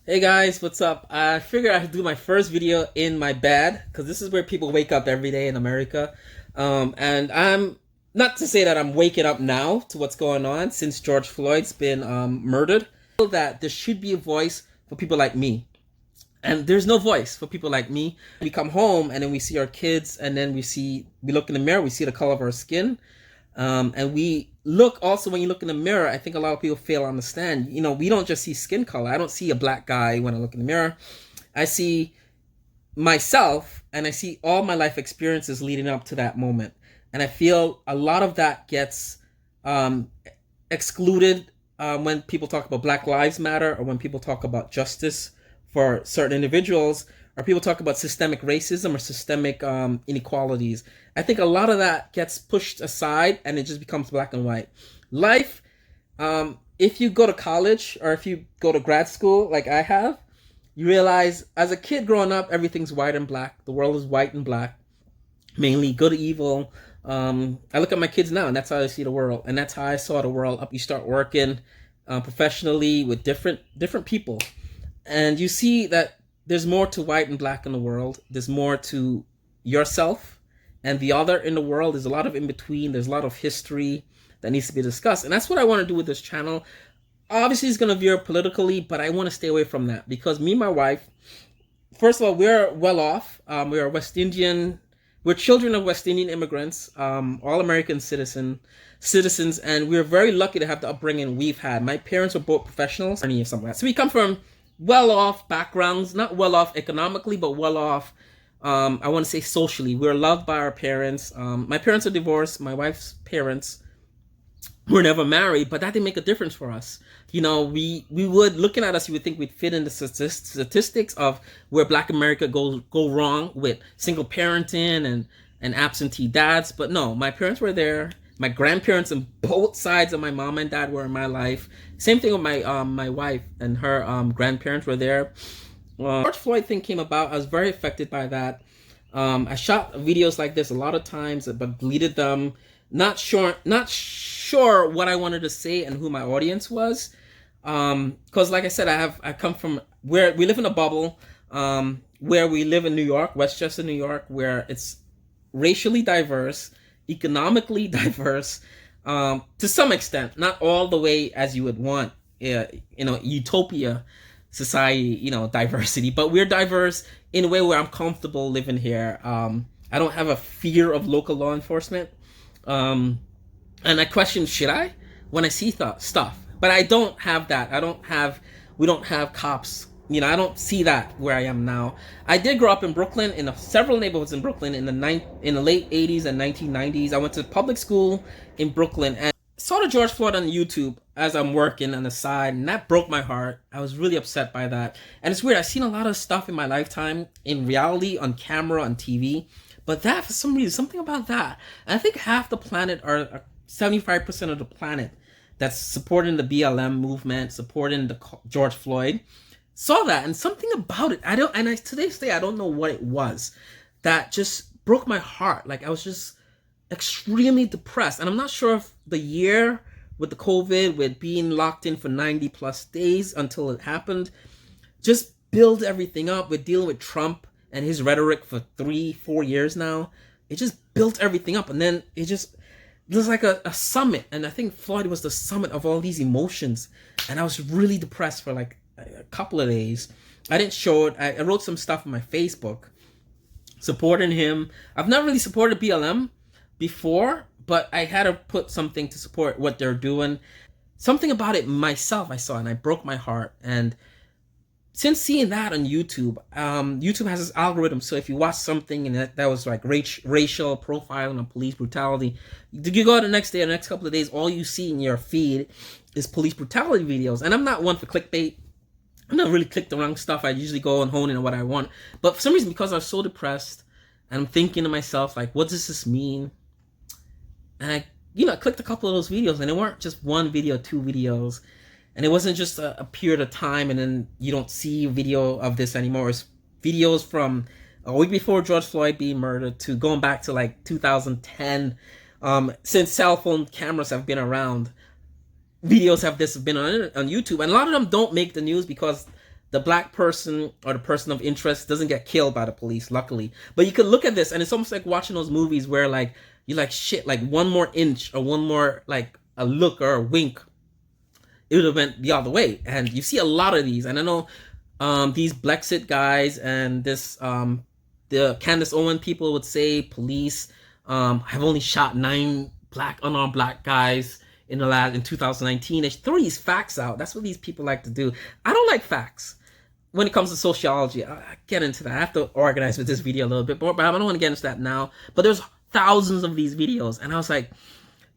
Hey guys, what's up? I figured I'd do my first video in my bed because this is where people wake up every day in America. And I'm not to say that I'm waking up now to what's going on since George Floyd's been murdered. I feel that there should be a voice for people like me. And there's no voice for people like me. We come home and then we see our kids, and then we look in the mirror, we see the color of our skin. And we look also when you look in the mirror, I think a lot of people fail to understand. We don't just see skin color. I don't see a black guy when I look in the mirror. I see myself and I see all my life experiences leading up to that moment. And I feel a lot of that gets um, excluded when people talk about Black Lives Matter, or when people talk about justice for certain individuals, or people talk about systemic racism or systemic inequalities. I think a lot of that gets pushed aside and it just becomes black and white. Life, if you go to college or if you go to grad school like I have, you realize as a kid growing up, everything's white and black. The world is white and black, mainly good or evil. I look at my kids now, and that's how I see the world, and that's how I saw the world. You start working professionally with different people, and you see that there's more to white and black in the world. There's more to yourself and the other in the world. There's a lot of in between. There's a lot of history that needs to be discussed, and that's what I want to do with this channel. Obviously, it's going to veer politically, but I want to stay away from that because me and my wife, first of all, we're well off. We are West Indian. We're children of West Indian immigrants, all American citizens, and we're very lucky to have the upbringing we've had. My parents were both professionals, or something like that. So we come from well-off backgrounds, not well-off economically, but well-off, I want to say socially. We're loved by our parents. My parents are divorced. My wife's parents were never married, but that didn't make a difference for us. We would, looking at us, you would think we'd fit in the statistics of where Black America go wrong with single parenting and absentee dads. But no, my parents were there. My grandparents on both sides of my mom and dad were in my life. Same thing with my wife and her grandparents were there. George Floyd thing came about. I was very affected by that. I shot videos like this a lot of times, but deleted them. Not sure what I wanted to say and who my audience was. Because like I said, I come from where we live in a bubble, where we live in New York, Westchester, New York, where it's racially diverse, economically diverse, to some extent, not all the way as you would want, utopia society, diversity, but we're diverse in a way where I'm comfortable living here. I don't have a fear of local law enforcement. And I question, should I, when I see stuff? But I don't have that. We don't have cops. I don't see that where I am now. I did grow up in Brooklyn, in several neighborhoods in Brooklyn in the late 80s and 1990s. I went to public school in Brooklyn and saw the George Floyd on YouTube as I'm working on the side, and that broke my heart. I was really upset by that. And it's weird. I've seen a lot of stuff in my lifetime, in reality, on camera, on TV. But that, for some reason, something about that. I think half the planet, or 75% of the planet, that's supporting the BLM movement, supporting the George Floyd, saw that, and something about it. To this day, I don't know what it was that just broke my heart. Like, I was just extremely depressed, and I'm not sure if the year with the COVID, with being locked in for 90 plus days until it happened, just build everything up. We're dealing with Trump and his rhetoric for 3-4 years now. It just built everything up, and then it was like a summit, and I think Floyd was the summit of all these emotions, and I was really depressed for like a couple of days. I didn't show it. I wrote some stuff on my Facebook supporting him. I've not really supported BLM before, but I had to put something to support what they're doing. Something about it myself I saw, and I broke my heart. And since seeing that on YouTube, YouTube has this algorithm. So if you watch something and that was like racial profiling or police brutality, you go the next day or the next couple of days, all you see in your feed is police brutality videos. And I'm not one for clickbait. I'm not really click the wrong stuff. I usually go and hone in on what I want. But for some reason, because I was so depressed, and I'm thinking to myself, like, what does this mean? And I clicked a couple of those videos, and it weren't just one video, 2 videos. And it wasn't just a period of time and then you don't see video of this anymore. It's videos from a week before George Floyd being murdered to going back to like 2010. Since cell phone cameras have been around, videos have been on YouTube. And a lot of them don't make the news because the black person or the person of interest doesn't get killed by the police, luckily. But you could look at this and it's almost like watching those movies where like you're like, shit, like one more inch or one more like a look or a wink, it would have went the other way. And you see a lot of these. And I know these Brexit guys and this the Candace Owen people would say police have only shot 9 unarmed black guys in 2019. They throw these facts out. That's what these people like to do. I don't like facts when it comes to sociology. I get into that. I have to organize with this video a little bit more, but I don't want to get into that now. But there's thousands of these videos, and I was like,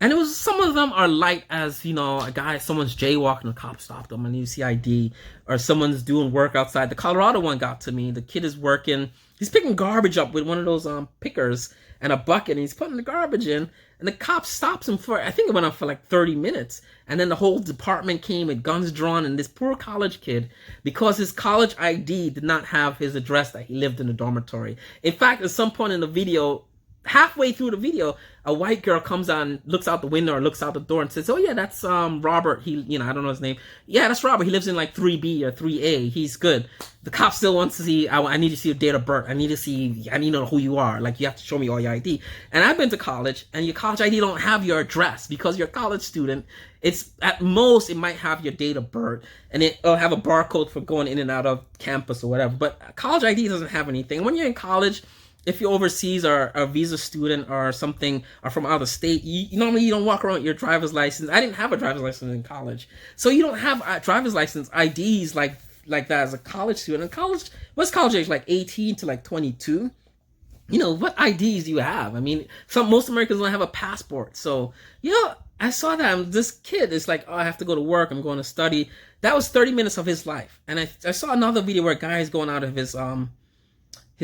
and it was, some of them are light as, you know, someone's jaywalking, a cop stopped them and you see ID, or someone's doing work outside. The Colorado one got to me. The kid is working, he's picking garbage up with one of those pickers and a bucket, and he's putting the garbage in, and the cop stops him for, I think it went on for like 30 minutes, and then the whole department came with guns drawn, and this poor college kid, because his college ID did not have his address that he lived in a dormitory. In fact, at some point in the video, halfway through the video, a white girl comes on, looks out the window or looks out the door and says, "Oh yeah, that's Robert. He, you know, I don't know his name. Yeah, that's Robert. He lives in like 3B or 3A. He's good." The cop still wants to see. I need to see your date of birth. I need to know who you are. Like, you have to show me all your ID. And I've been to college, and your college ID don't have your address because you're a college student. It's at most it might have your date of birth, and it'll have a barcode for going in and out of campus or whatever. But college ID doesn't have anything. When you're in college, if you're overseas or a visa student or something, or from out of state, normally you don't walk around with your driver's license. I didn't have a driver's license in college, so you don't have a driver's license IDs like that as a college student. In college, what's college age? Like 18 to like 22. You know, what IDs do you have? I mean, most Americans don't have a passport. So, you know, I saw that this kid is like, "Oh, I have to go to work. I'm going to study." That was 30 minutes of his life. And I saw another video where a guy is going out of his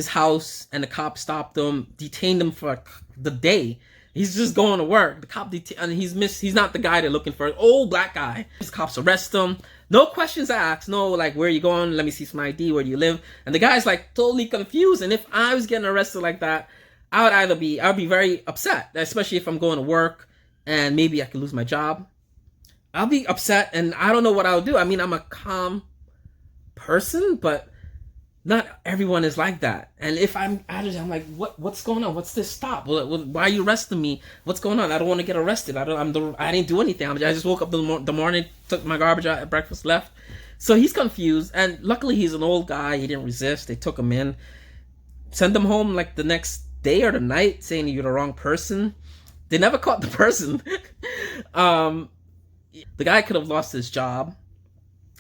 house, and the cop stopped him, detained him for the day. He's just going to work. The cop and he's not the guy they're looking for. An old black guy. These cops arrest him. No questions asked. No, like, "Where are you going? Let me see some ID. Where do you live?" And the guy's like totally confused. And if I was getting arrested like that, I would be very upset, especially if I'm going to work and maybe I could lose my job. I'll be upset, and I don't know what I'll do. I mean, I'm a calm person, but not everyone is like that. And if I'm like, what's going on? What's this stop? Why are you arresting me? What's going on? I don't want to get arrested. I didn't do anything. I just woke up the morning, took my garbage out at breakfast, left. So he's confused, and luckily he's an old guy. He didn't resist. They took him in, sent him home like the next day or the night, saying you're the wrong person. They never caught the person. The guy could have lost his job.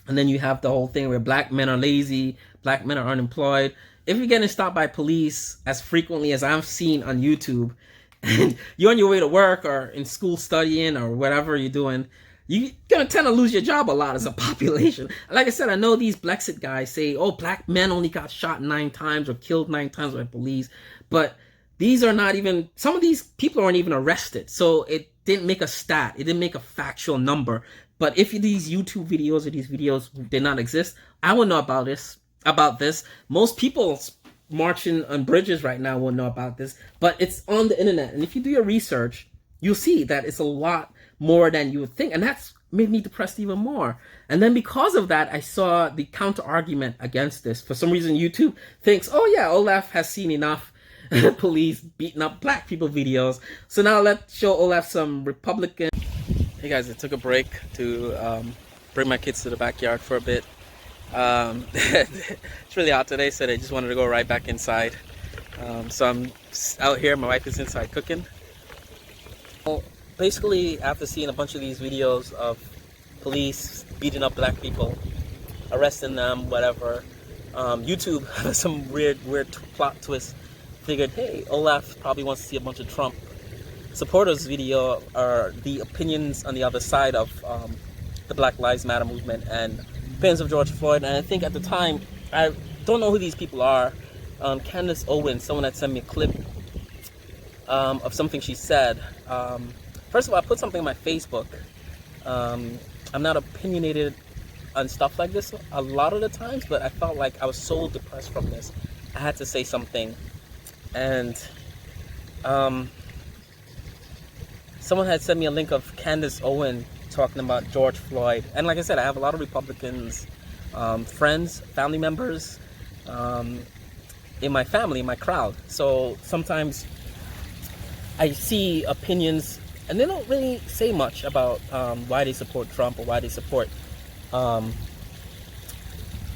And then you have the whole thing where black men are lazy, black men are unemployed. If you're getting stopped by police as frequently as I've seen on YouTube, and you're on your way to work or in school studying or whatever you're doing, you're going to tend to lose your job a lot as a population. Like I said, I know these Brexit guys say, "Oh, black men only got shot 9 times or killed 9 times by police." But these are not even, some of these people aren't even arrested. So it didn't make a stat. It didn't make a factual number. But if these YouTube videos or these videos did not exist, I would know about this. Most people marching on bridges right now won't know about this, but it's on the internet. And if you do your research, you'll see that it's a lot more than you would think. And that's made me depressed even more. And then because of that, I saw the counter argument against this. For some reason, YouTube thinks, "Oh yeah, Olaf has seen enough police beating up black people videos. So now let's show Olaf some Republican." Hey guys, I took a break to bring my kids to the backyard for a bit. It's really hot today, so I just wanted to go right back inside. So I'm out here, my wife is inside cooking. Well, basically, after seeing a bunch of these videos of police beating up black people, arresting them, whatever, YouTube, some weird plot twist, figured, hey, Olaf probably wants to see a bunch of Trump supporters video or the opinions on the other side of the Black Lives Matter movement and opinions of George Floyd. And I think at the time, I don't know who these people are. Candace Owen, someone had sent me a clip of something she said. First of all, I put something on my Facebook. I'm not opinionated on stuff like this a lot of the times, but I felt like I was so depressed from this, I had to say something. And someone had sent me a link of Candace Owen talking about George Floyd. And like I said, I have a lot of Republicans friends, family members, in my family, in my crowd. So sometimes I see opinions and they don't really say much about why they support Trump or why they support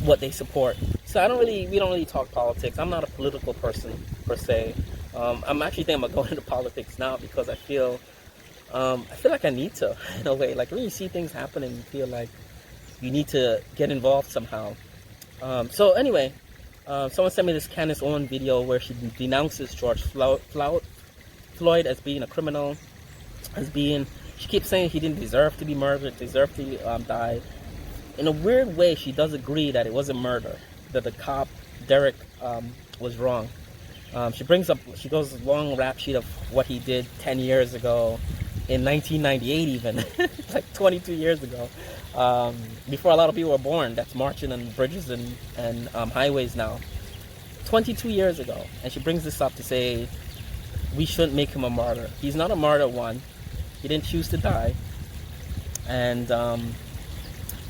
what they support. So we don't really talk politics. I'm not a political person per se. I'm actually thinking about going into politics now because I feel like I need to, in a way. Like when you see things happen and you feel like you need to get involved somehow. So anyway, someone sent me this Candace Owen video where she denounces George Floyd as being a criminal, she keeps saying he didn't deserve to be murdered, deserve to die. In a weird way, she does agree that it wasn't murder, that the cop, Derek, was wrong. She goes a long rap sheet of what he did 10 years ago, in 1998 even, like 22 years ago, before a lot of people were born, that's marching on bridges and highways now. 22 years ago, and she brings this up to say, we shouldn't make him a martyr. He's not a martyr, one. He didn't choose to die. And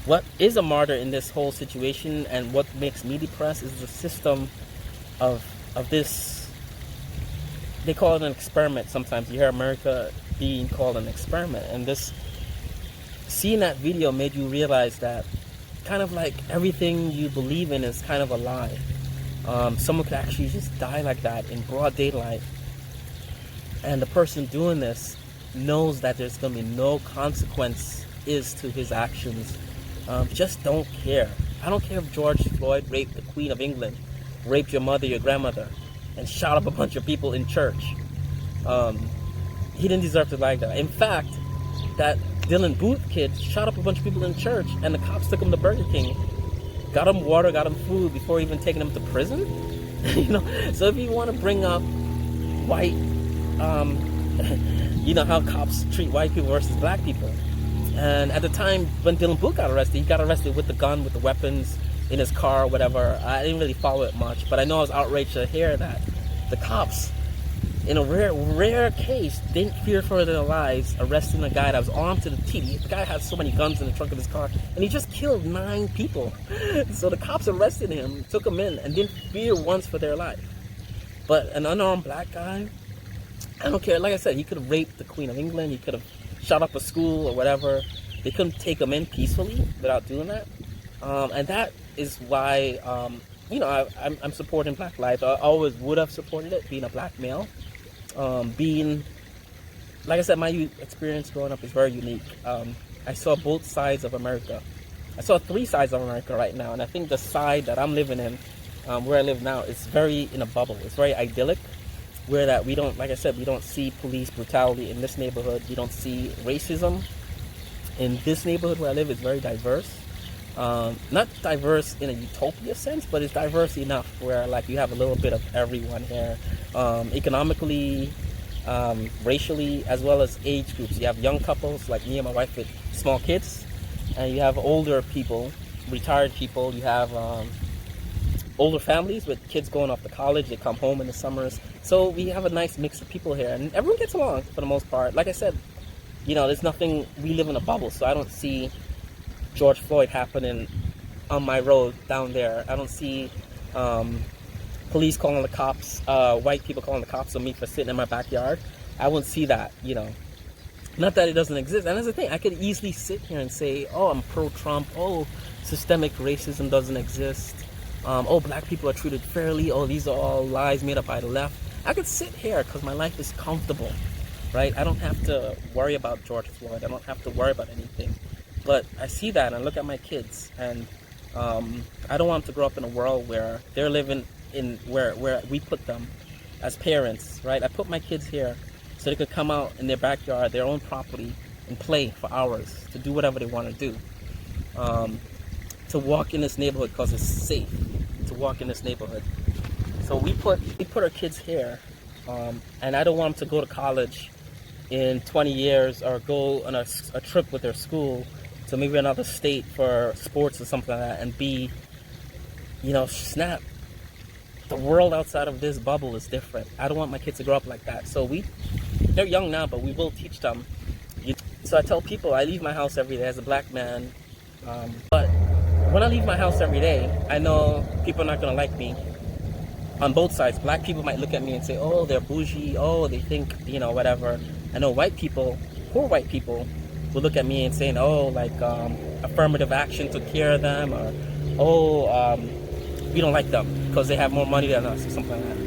what is a martyr in this whole situation and what makes me depressed is the system of this, they call it an experiment sometimes. You hear America being called an experiment. And seeing that video made you realize that kind of like everything you believe in is kind of a lie. Someone could actually just die like that in broad daylight. And the person doing this knows that there's going to be no consequence to his actions. Just don't care. I don't care if George Floyd raped the Queen of England, raped your mother, your grandmother, and shot up a bunch of people in church. He didn't deserve to like that. In fact, that Dylan Booth kid shot up a bunch of people in church, and the cops took him to Burger King, got him water, got him food before even taking him to prison. So if you want to bring up white, how cops treat white people versus black people. And at the time when Dylan Booth got arrested, he got arrested with the gun, with the weapons in his car or whatever. I didn't really follow it much, but I know I was outraged to hear that the cops, in a rare case, didn't fear for their lives, arresting a guy that was armed to the teeth. The guy had so many guns in the trunk of his car, and he just killed 9 people. So the cops arrested him, took him in, and didn't fear once for their life. But an unarmed black guy, I don't care. Like I said, he could have raped the Queen of England. He could have shot up a school or whatever. They couldn't take him in peacefully without doing that. And that is why, I'm supporting Black lives. I always would have supported it, being a black male. Like I said, my experience growing up is very unique. I saw both sides of America. I saw 3 sides of America right now. And I think the side that I'm living in, where I live now, is very in a bubble. It's very idyllic. Where that we don't, like I said, we don't see police brutality in this neighborhood. We don't see racism in this neighborhood where I live. Is very diverse. Not diverse in a utopia sense, but it's diverse enough where like you have a little bit of everyone here, economically, racially, as well as age groups. You have young couples like me and my wife with small kids, and you have older people, retired people. You have older families with kids going off to college. They come home in the summers. So we have a nice mix of people here, and everyone gets along for the most part. Like I said, there's nothing, we live in a bubble, so I don't see George Floyd happening on my road down there. I don't see police calling the cops, white people calling the cops on me for sitting in my backyard. I wouldn't see that, Not that it doesn't exist. And that's the thing, I could easily sit here and say, oh, I'm pro-Trump, oh, systemic racism doesn't exist. Oh, black people are treated fairly. Oh, these are all lies made up by the left. I could sit here because my life is comfortable, right? I don't have to worry about George Floyd. I don't have to worry about anything. But I see that and I look at my kids, and I don't want them to grow up in a world where they're living in where we put them as parents, right? I put my kids here so they could come out in their backyard, their own property, and play for hours, to do whatever they want to do. To walk in this neighborhood because it's safe to walk in this neighborhood. So we put our kids here, and I don't want them to go to college in 20 years or go on a trip with their school to maybe another state for sports or something like that and be, snap. The world outside of this bubble is different. I don't want my kids to grow up like that. So they're young now, but we will teach So I tell people, I leave my house every day as a black man, but when I leave my house every day, I know people are not gonna like me on both sides. Black people might look at me and say, oh, they're bougie, oh, they think, you know, whatever. I know white people, poor white people, will look at me and saying, oh, like affirmative action took care of them, or oh, we don't like them because they have more money than us, or something like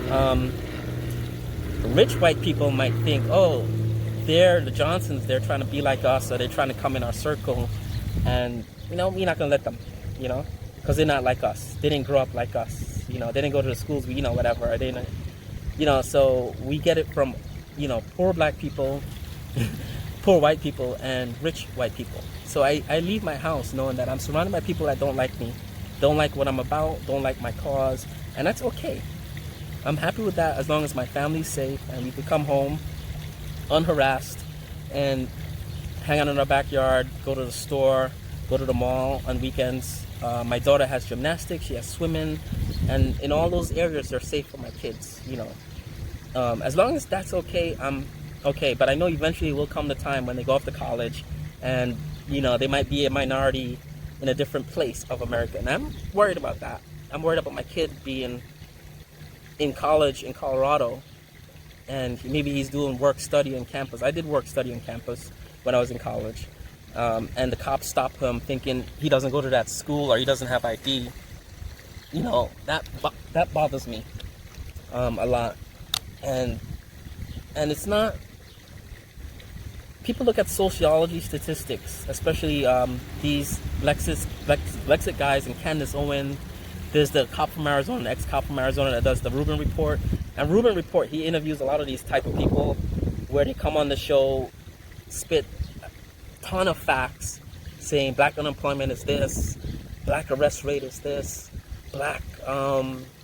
that. Rich white people might think, oh, they're the Johnsons, they're trying to be like us, or they're trying to come in our circle, and, you know, we're not gonna let them, you know, because they're not like us. They didn't grow up like us, you know, they didn't go to the schools, you know, whatever. They didn't, you know, so we get it from, you know, poor black people, poor white people, and rich white people. So I leave my house knowing that I'm surrounded by people that don't like me, don't like what I'm about, don't like my cause, and that's okay. I'm happy with that as long as my family's safe and we can come home unharassed and hang out in our backyard, go to the store, go to the mall on weekends. My daughter has gymnastics, she has swimming, and in all those areas they're safe for my kids, you know. As long as that's okay, I'm okay. But I know eventually will come the time when they go off to college and, you know, they might be a minority in a different place of America, and I'm worried about that. I'm worried about my kid being in college in Colorado, and maybe he's doing work study on campus. I did work study on campus when I was in college, and the cops stop him thinking he doesn't go to that school or he doesn't have ID. You know, that bothers me a lot, and it's not. People look at sociology statistics, especially these Lexit guys and Candace Owen. There's the cop from Arizona, the ex-cop from Arizona that does the Rubin Report. And Rubin Report, he interviews a lot of these type of people where they come on the show, spit a ton of facts, saying black unemployment is this, black arrest rate is this, black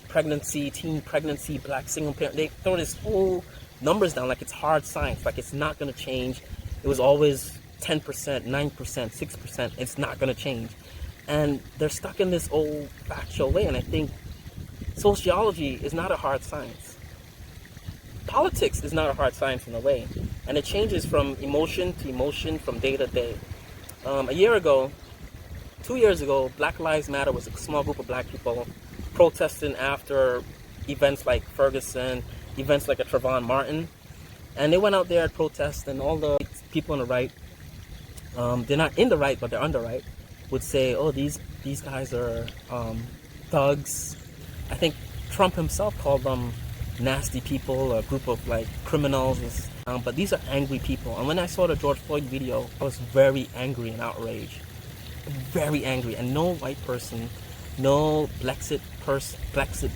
pregnancy, teen pregnancy, black single parent. They throw this whole numbers down like it's hard science, like it's not going to change. It was always 10%, 9%, 6%. It's not going to change. And they're stuck in this old factual way. And I think sociology is not a hard science. Politics is not a hard science in a way. And it changes from emotion to emotion, from day to day. A year ago, 2 years ago, Black Lives Matter was a small group of black people protesting after events like Ferguson, events like a Trayvon Martin. And they went out there and protest, and all the people on the right, they're not in the right, but they're on the right, would say, oh, these guys are thugs. I think Trump himself called them nasty people, a group of like criminals. But these are angry people. And when I saw the George Floyd video, I was very angry and outraged. Very angry. And no white person, no Brexit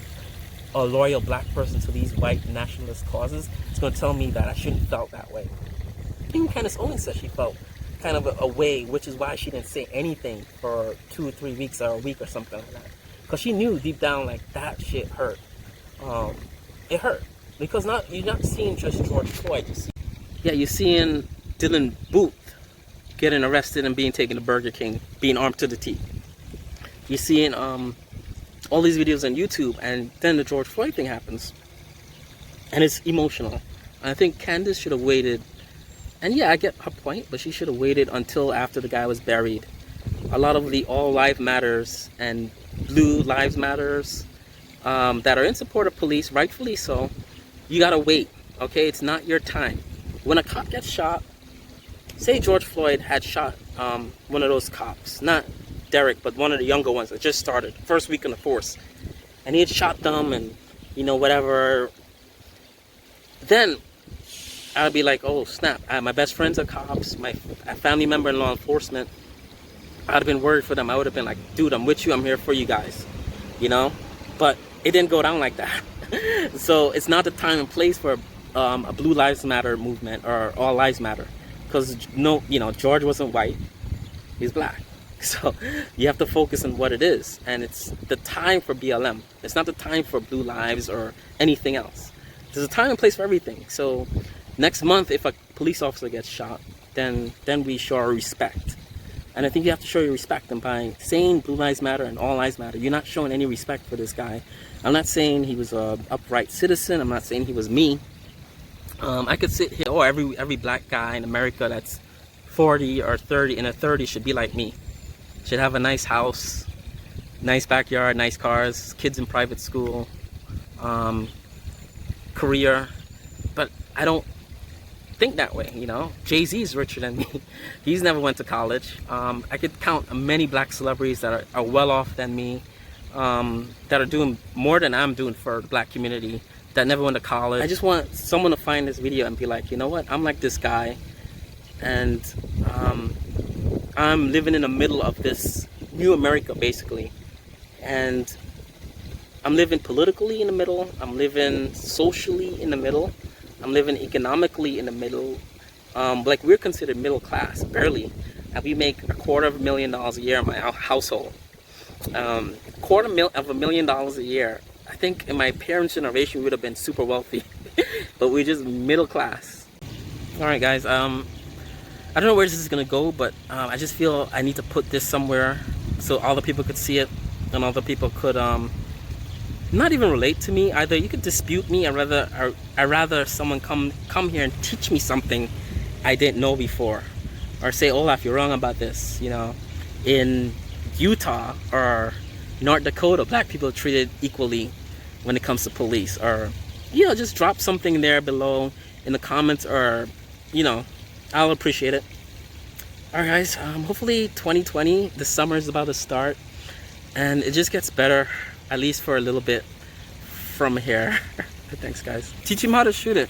a loyal black person to these white nationalist causes is going to tell me that I shouldn't have felt that way. Even Candace Owens said she felt kind of a way, which is why she didn't say anything for 2 or 3 weeks or a week or something like that. Because she knew deep down, like, that shit hurt. It hurt. Because you're not seeing just George Floyd. You're seeing Dylan Booth getting arrested and being taken to Burger King, being armed to the teeth. You're seeing all these videos on YouTube, and then the George Floyd thing happens. And it's emotional. And I think Candace should have waited. And yeah, I get her point, but she should have waited until after the guy was buried. A lot of the All Lives Matters and Blue Lives Matters that are in support of police, rightfully so, you gotta wait, okay? It's not your time. When a cop gets shot, say George Floyd had shot one of those cops, not Derek, but one of the younger ones that just started, first week in the force, and he had shot them and, you know, whatever, then I'd be like, oh snap, my best friends are cops, my family member in law enforcement. I'd have been worried for them. I would have been like, dude, I'm with you, I'm here for you guys, you know? But it didn't go down like that. So it's not the time and place for a Blue Lives Matter movement or All Lives Matter, because no, you know, George wasn't white, he's black. So you have to focus on what it is, and it's the time for BLM. It's not the time for Blue Lives or anything else. There's a time and place for everything. So next month, if a police officer gets shot, then we show our respect. And I think you have to show your respect. And by saying Blue Lives Matter and All Lives Matter, you're not showing any respect for this guy. I'm not saying he was an upright citizen. I'm not saying he was me. I could sit here, oh, every black guy in America that's 40 or 30 in a 30 should be like me. Should have a nice house, Nice backyard, nice cars, kids in private school, career. But I don't think that way, you know. Jay-Z is richer than me. He's never went to college. I could count many black celebrities that are well off than me, that are doing more than I'm doing for the black community, that never went to college. I just want someone to find this video and be like, you know what, I'm like this guy, and I'm living in the middle of this new America, basically. And I'm living politically in the middle, I'm living socially in the middle, I'm living economically in the middle. Like, we're considered middle class, barely. And we make $250,000 a year in my household. $250,000 a year. I think in my parents' generation we would have been super wealthy, but we're just middle class. All right, guys. I don't know where this is gonna go, but I just feel I need to put this somewhere so all the people could see it, and all the people could not even relate to me either. You could dispute me. I'd rather someone come here and teach me something I didn't know before, or say, Olaf, you're wrong about this. You know, in Utah or North Dakota, black people are treated equally when it comes to police. Or, you know, just drop something there below in the comments, or, you know, I'll appreciate it. All right, guys. Hopefully 2020, the summer is about to start, and it just gets better, at least for a little bit from here. Thanks, guys. Teach him how to shoot it.